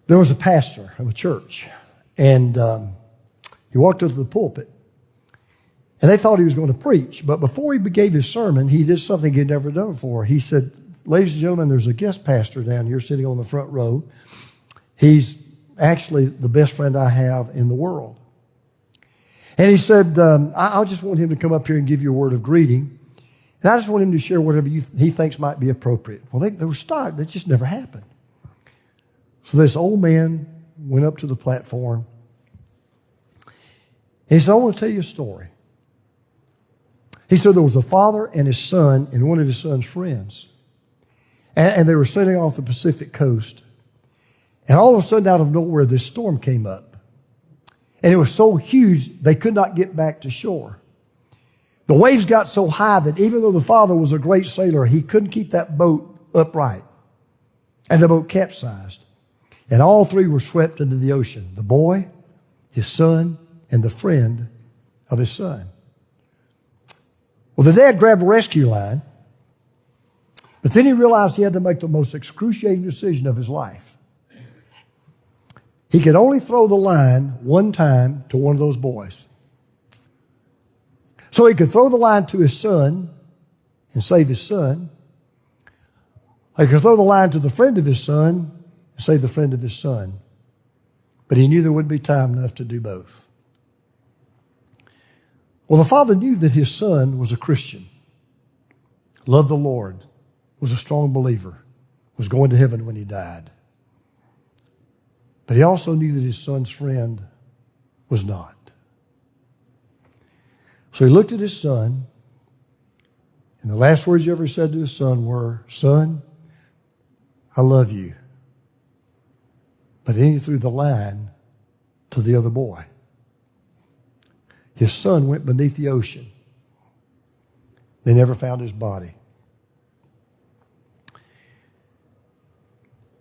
There was a pastor of a church, and he walked up to the pulpit, and they thought he was going to preach. But before he gave his sermon, he did something he'd never done before. He said, "Ladies and gentlemen, there's a guest pastor down here sitting on the front row. He's actually the best friend I have in the world." And he said, I just want him to come up here and give you a word of greeting. And I just want him to share whatever he thinks might be appropriate. Well, they were stuck. That just never happened. So this old man went up to the platform. And he said, "I want to tell you a story." He said there was a father and his son and one of his son's friends. And they were sailing off the Pacific coast. And all of a sudden, out of nowhere, this storm came up. And it was so huge, they could not get back to shore. The waves got so high that even though the father was a great sailor, he couldn't keep that boat upright. And the boat capsized. And all three were swept into the ocean. The boy, his son, and the friend of his son. Well, the dad grabbed a rescue line, but then he realized he had to make the most excruciating decision of his life. He could only throw the line one time to one of those boys. So he could throw the line to his son and save his son. He could throw the line to the friend of his son and save the friend of his son. But he knew there wouldn't be time enough to do both. Well, the father knew that his son was a Christian, loved the Lord, was a strong believer, was going to heaven when he died. But he also knew that his son's friend was not. So he looked at his son, and the last words he ever said to his son were, "Son, I love you." But then he threw the line to the other boy. His son went beneath the ocean. They never found his body.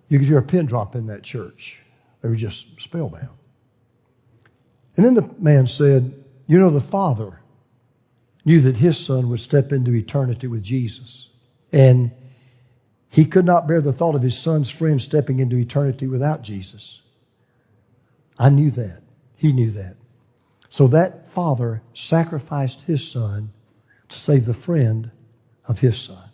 You could hear a pin drop in that church. They were just spellbound. And then the man said, "You know, the father knew that his son would step into eternity with Jesus. And he could not bear the thought of his son's friend stepping into eternity without Jesus. I knew that. He knew that. So that father sacrificed his son to save the friend of his son."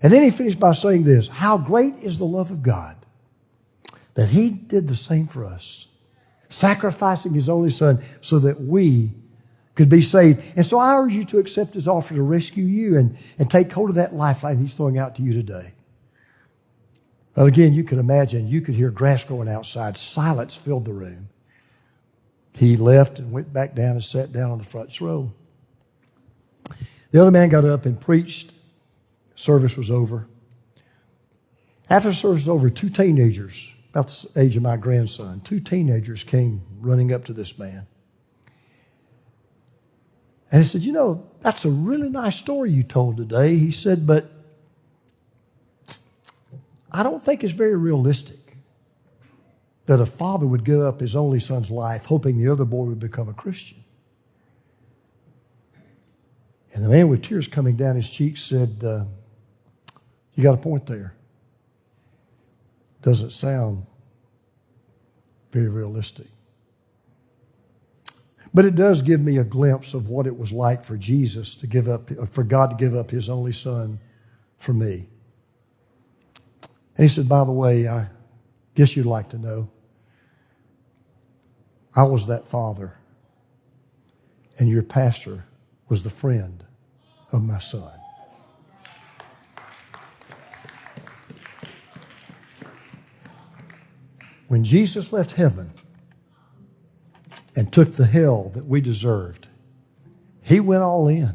And then he finished by saying this, "How great is the love of God, that he did the same for us, sacrificing his only son so that we could be saved." And so I urge you to accept his offer to rescue you and take hold of that lifeline he's throwing out to you today. Well, again, you could imagine, you could hear grass growing outside. Silence filled the room. He left and went back down and sat down on the front row. The other man got up and preached. Service was over. After the service was over, two teenagers, about the age of my grandson, two teenagers came running up to this man. And he said, "You know, that's a really nice story you told today." He said, "But I don't think it's very realistic that a father would give up his only son's life hoping the other boy would become a Christian." And the man with tears coming down his cheeks said, "You got a point there. Doesn't sound very realistic. But it does give me a glimpse of what it was like for Jesus to give up, for God to give up his only son for me." And he said, "By the way, I guess you'd like to know, I was that father, and your pastor was the friend of my son." When Jesus left heaven and took the hell that we deserved, he went all in.